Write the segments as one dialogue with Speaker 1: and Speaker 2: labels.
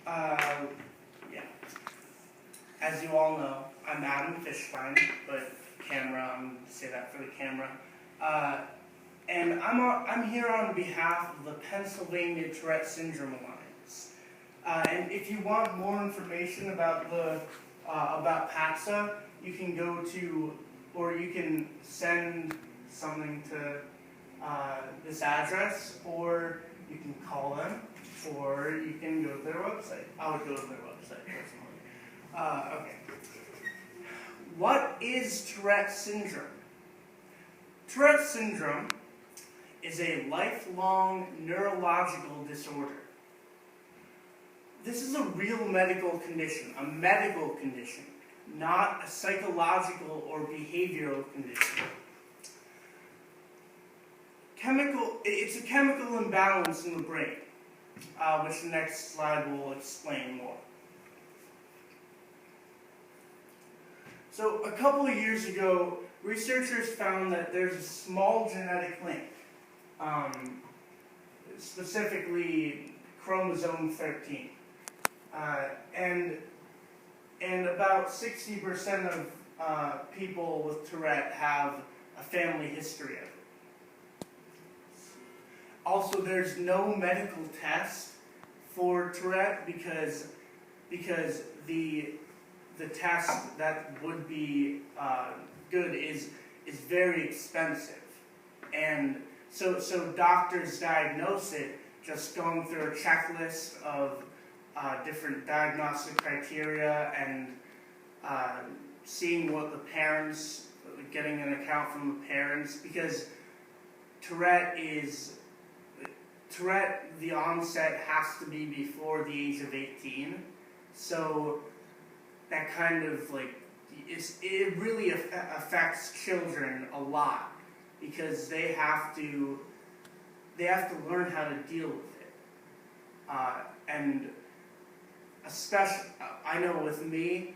Speaker 1: Yeah. As you all know, I'm Adam Fishbein, but camera, I'm going to say that for the camera. And I'm here on behalf of the Pennsylvania Tourette Syndrome Alliance. And if you want more information about about PATSA, you can go to, or you can send something to this address, or you can call them, or you can go to their website. I would go to their website personally. Okay. What is Tourette Syndrome? Tourette Syndrome is a lifelong neurological disorder. This is a real medical condition, not a psychological or behavioral condition. It's a chemical imbalance in the brain, which the next slide will explain more. So a couple of years ago, researchers found that there's a small genetic link, specifically chromosome 13. And about 60% of people with Tourette have a family history of it. Also, there's no medical test for Tourette because the test that would be good is very expensive, and so doctors diagnose it just going through a checklist of different diagnostic criteria and seeing what the parents, getting an account from the parents, because Tourette, the onset has to be before the age of 18, so that kind of it really affects children a lot, because they have to learn how to deal with it, and especially, I know with me,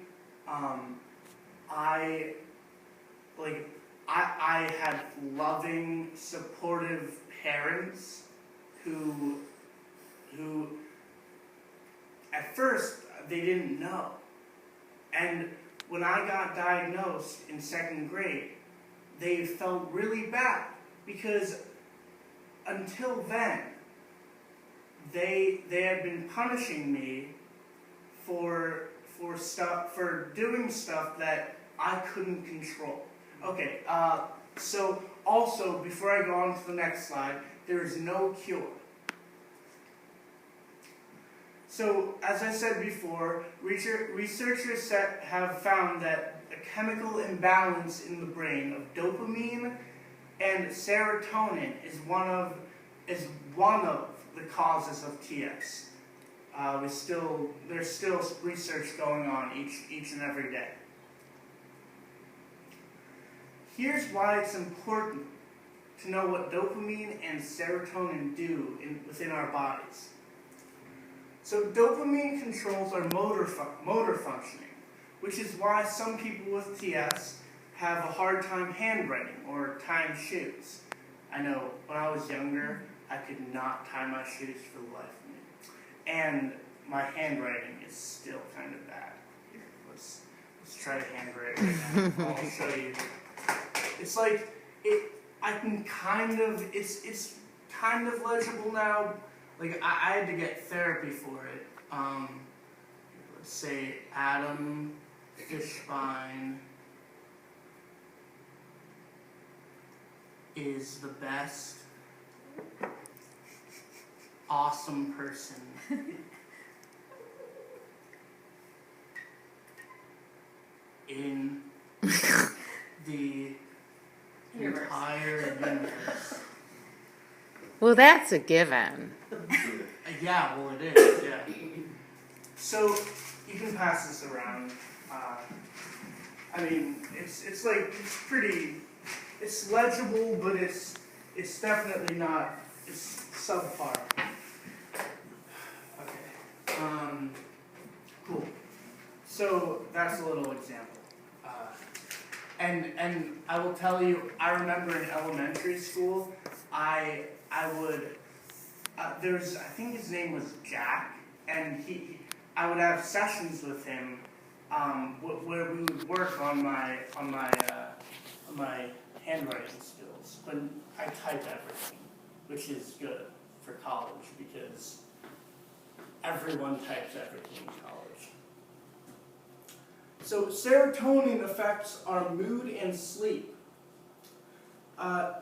Speaker 1: I had loving, supportive parents who at first they didn't know. And when I got diagnosed in 2nd grade, they felt really bad, because until then, they had been punishing me for doing stuff that I couldn't control. Okay, so also, before I go on to the next slide, there is no cure. So, as I said before, researchers have found that a chemical imbalance in the brain of dopamine and serotonin is one of the causes of TS. There's still research going on each and every day. Here's why it's important to know what dopamine and serotonin do within our bodies. So dopamine controls our motor functioning, which is why some people with TS have a hard time handwriting or tying shoes. I know when I was younger, I could not tie my shoes for the life of me. And my handwriting is still kind of bad. Here, let's try to handwrite right now. I'll show you. It's it's kind of legible now. I had to get therapy for it. Let's say Adam Fishbein is the best awesome person in the entire universe.
Speaker 2: Well, that's a given.
Speaker 1: Yeah, well it is, yeah. So, you can pass this around. I mean, it's legible, but it's definitely not, it's subpar. Okay, cool. So, that's a little example. And I will tell you, I remember in elementary school, I would, I think his name was Jack, and I would have sessions with him where we would work on my handwriting skills. But I type everything, which is good for college because everyone types everything in college. So serotonin affects our mood and sleep.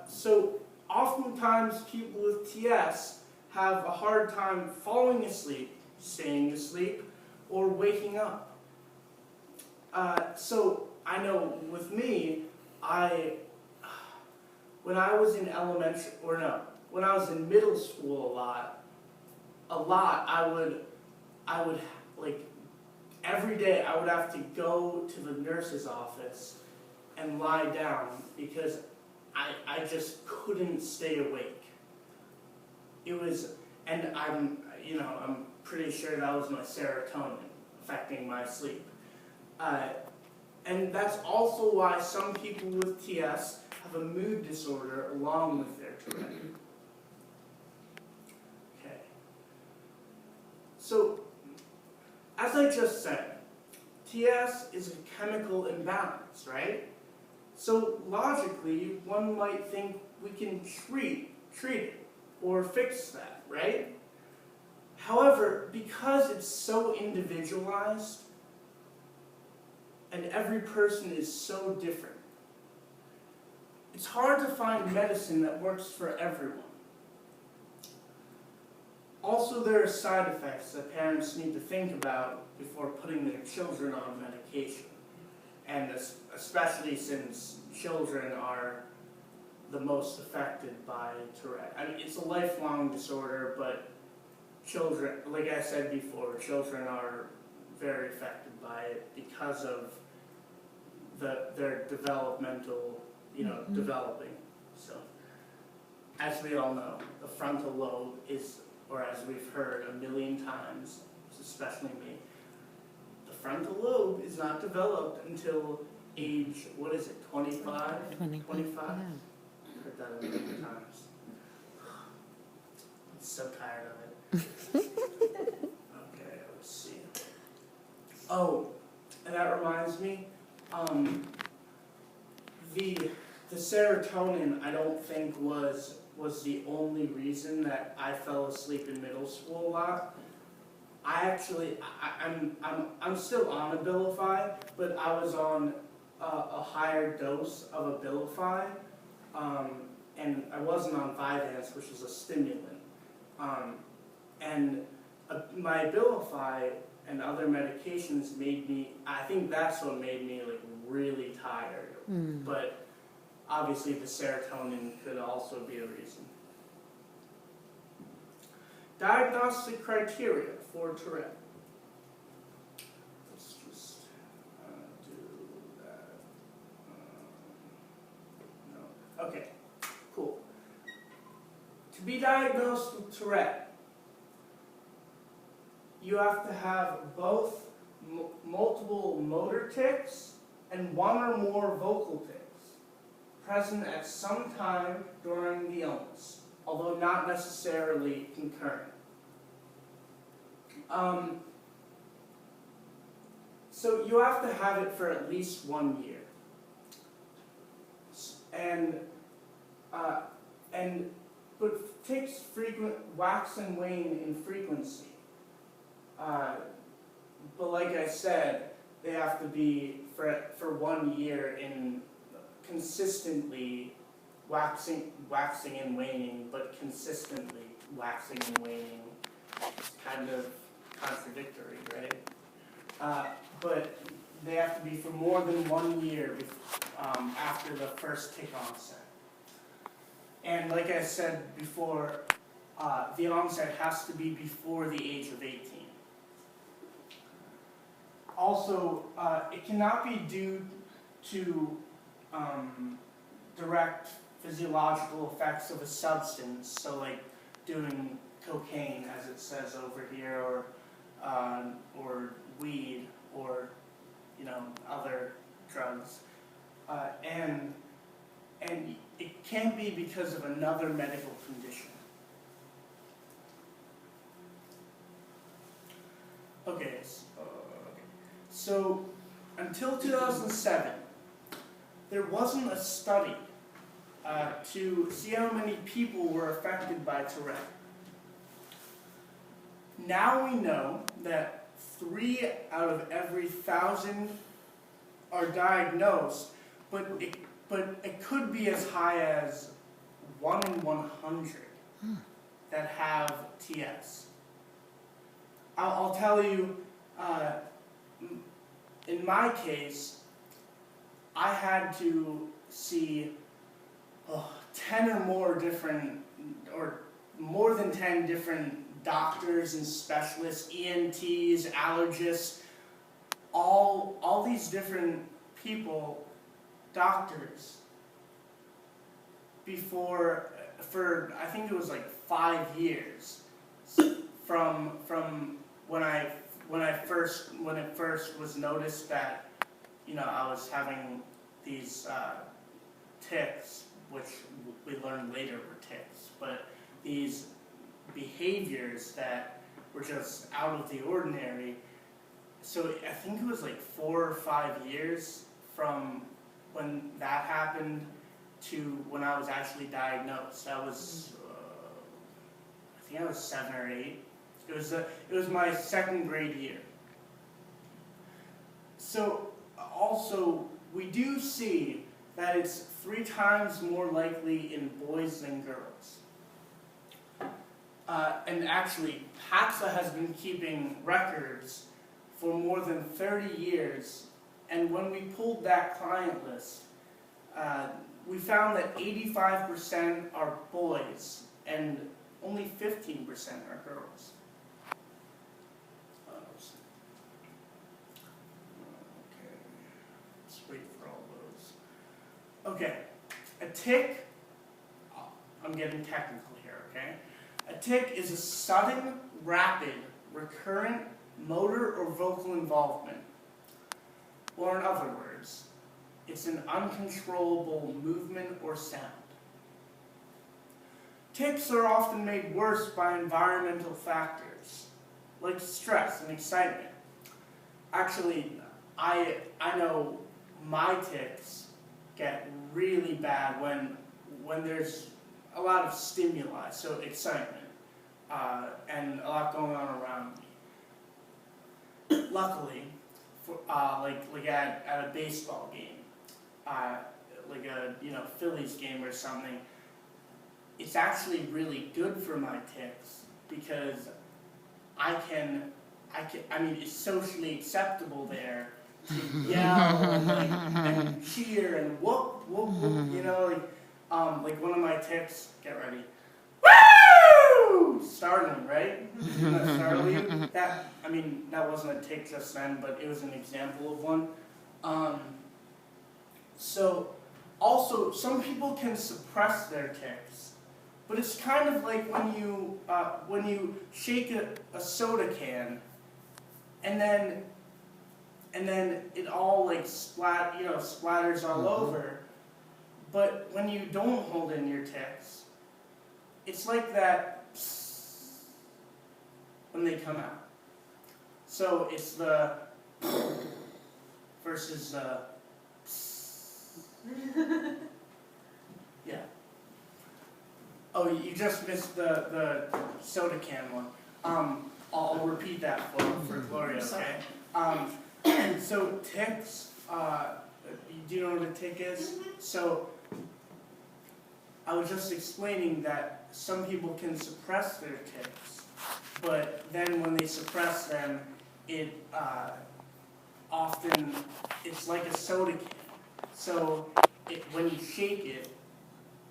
Speaker 1: So oftentimes people with TS have a hard time falling asleep, staying asleep, or waking up. So I know with me, when I was in when I was in middle school a lot, I would like every day I would have to go to the nurse's office and lie down because I just couldn't stay awake. It was, and I'm pretty sure that was my serotonin affecting my sleep. And that's also why some people with TS have a mood disorder along with their Tourette. Okay. So, as I just said, TS is a chemical imbalance, right? So logically, one might think we can treat it or fix that, right? However, because it's so individualized and every person is so different, it's hard to find medicine that works for everyone. Also, there are side effects that parents need to think about before putting their children on medication. And especially since children are the most affected by Tourette. I mean, it's a lifelong disorder, but children, like I said before, children are very affected by it because of their developmental, developing. So, as we all know, the frontal lobe is, or as we've heard a million times, especially me, the frontal lobe is not developed until age, 25? 25?
Speaker 2: Yeah.
Speaker 1: I've heard that a million times. I'm so tired of it. Okay, let's see. Oh, and that reminds me, the serotonin I don't think was the only reason that I fell asleep in middle school a lot. I'm still on Abilify, but I was on a higher dose of Abilify, and I wasn't on Vyvanse, which is a stimulant. My Abilify and other medications I think that's what made me like really tired. But obviously the serotonin could also be a reason. Diagnostic criteria for Tourette. Let's just do that. No. Okay, cool. To be diagnosed with Tourette, you have to have both multiple motor tics and one or more vocal tics present at some time during the illness, although not necessarily concurrent. So you have to have it for at least 1 year. But tics wax and wane in frequency. But like I said, they have to be for 1 year in consistently waxing and waning, but consistently waxing and waning. It's kind of contradictory, right? But they have to be for more than 1 year after the first tic onset. And like I said before, the onset has to be before the age of 18. Also, it cannot be due to direct physiological effects of a substance, so like doing cocaine, as it says over here, or weed, or other drugs, and it can be because of another medical condition. Okay, so until 2007, there wasn't a study to see how many people were affected by Tourette. Now we know that 3 out of every 1,000 are diagnosed, but it could be as high as 1 in 100 that have TS. I'll tell you, in my case, I had to see 10 or more different, or more than 10 different doctors and specialists, ENTs, allergists, all these different people, doctors, for I think it was like 5 years from when it first was noticed that, you know, I was having these tics, which we learned later were tics, but these behaviors that were just out of the ordinary. So I think it was like 4 or 5 years from when that happened to when I was actually diagnosed. I was, I think I was 7 or 8. It was my 2nd grade year. So also we do see that it's 3 times more likely in boys than girls. And actually, PAXA has been keeping records for more than 30 years, and when we pulled that client list, we found that 85% are boys and only 15% are girls. Okay, let's wait for all those. Okay, a tic, I'm getting technical here, okay? A tic is a sudden, rapid, recurrent motor or vocal involvement. Or in other words, it's an uncontrollable movement or sound. Tics are often made worse by environmental factors, like stress and excitement. Actually, I know my tics get really bad when there's a lot of stimuli, so excitement, and a lot going on around me. Luckily, like at a baseball game, like a Phillies game or something, it's actually really good for my tics because I mean, it's socially acceptable there to yell and cheer and whoop whoop whoop, you know, like one of my tics, get ready, woo! Startling, right? Isn't that startling? That wasn't a tic just then, but it was an example of one. So, also, some people can suppress their tics, but it's kind of like when you shake a soda can, and then it all like splatters all over. But when you don't hold in your tics, it's like that when they come out. So it's the versus the yeah. Oh, you just missed the soda can one. I'll repeat that for Gloria, okay? So tics, do you know what a tic is? So I was just explaining that some people can suppress their tics, but then when they suppress them, it often, it's like a soda can. So when you shake it,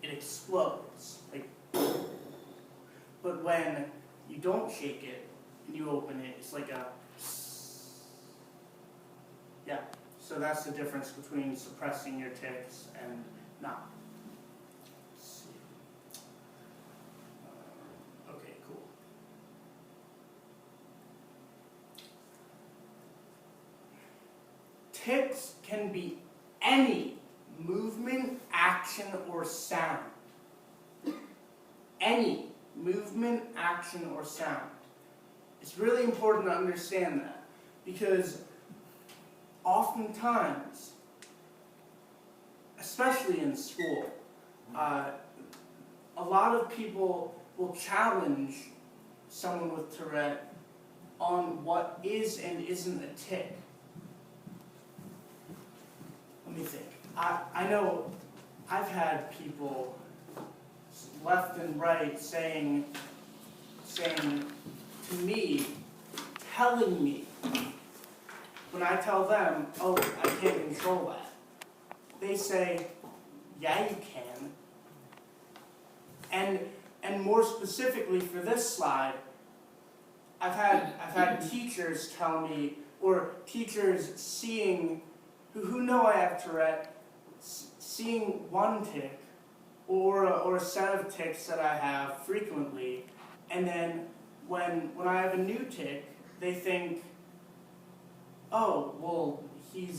Speaker 1: it explodes. But when you don't shake it and you open it, it's like a yeah. So that's the difference between suppressing your tics and not. Let's see. Okay, cool. Tics can be any movement, action, or sound. Any movement, action, or sound. It's really important to understand that, because oftentimes, especially in school, a lot of people will challenge someone with Tourette on what is and isn't a tic. Let me think. I know I've had people left and right saying to me, telling me, when I tell them, oh, I can't control that, they say, yeah, you can. And more specifically for this slide, I've had teachers tell me, or teachers seeing, who know I have Tourette, seeing one tic or a set of tics that I have frequently, and then when I have a new tic, they think, oh, well, he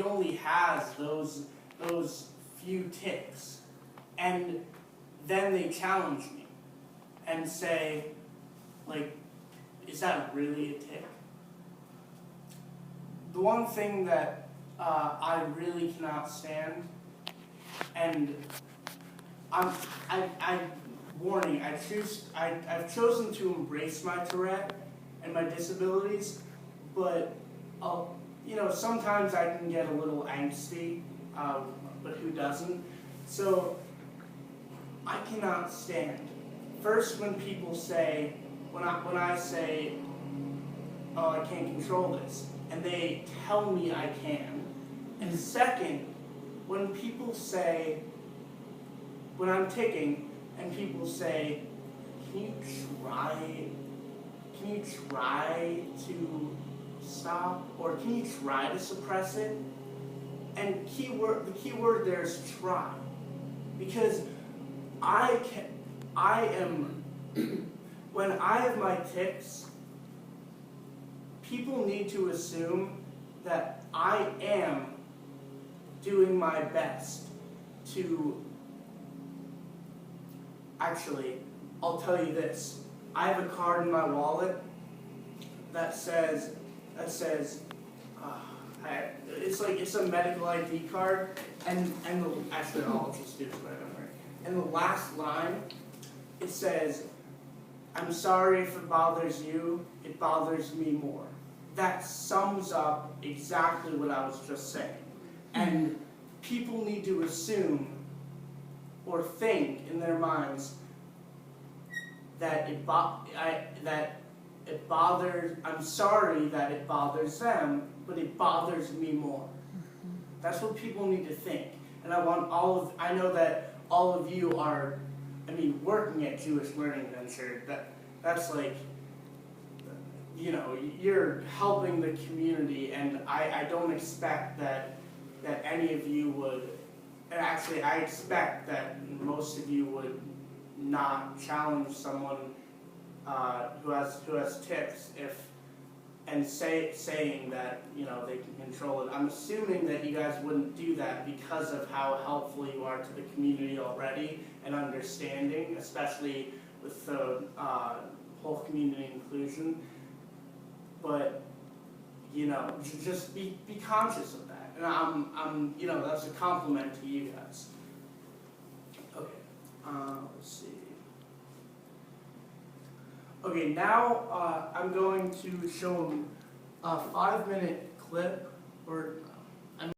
Speaker 1: only has those few tics, and then they challenge me and say, like, is that really a tic? The one thing that I really cannot stand, and warning, I've chosen to embrace my Tourette and my disabilities, but sometimes I can get a little angsty, but who doesn't? So I cannot stand, first, when people say, when I say, oh, I can't control this, and they tell me I can. And second, when people say, when I'm ticking, and people say, can you try to stop, or can you try to suppress it? And the key word there is try, because when I have my tics, people need to assume that I am doing my best to, actually, I'll tell you this. I have a card in my wallet that says, it's a medical ID card, actually I'll just do it right over here. And the last line, it says, I'm sorry if it bothers you, it bothers me more. That sums up exactly what I was just saying. And people need to assume or think in their minds that it bothers, I'm sorry that it bothers them, but it bothers me more. That's what people need to think. And I know that all of you are, working at Jewish Learning Venture, that's like, you're helping the community, and I don't expect that any of you would, and actually I expect that most of you would not challenge someone who has tics saying that they can control it. I'm assuming that you guys wouldn't do that because of how helpful you are to the community already and understanding, especially with the whole community inclusion. But just be conscious of that, and I'm that's a compliment to you guys. Okay, let's see. Okay, now I'm going to show them a 5-minute clip, or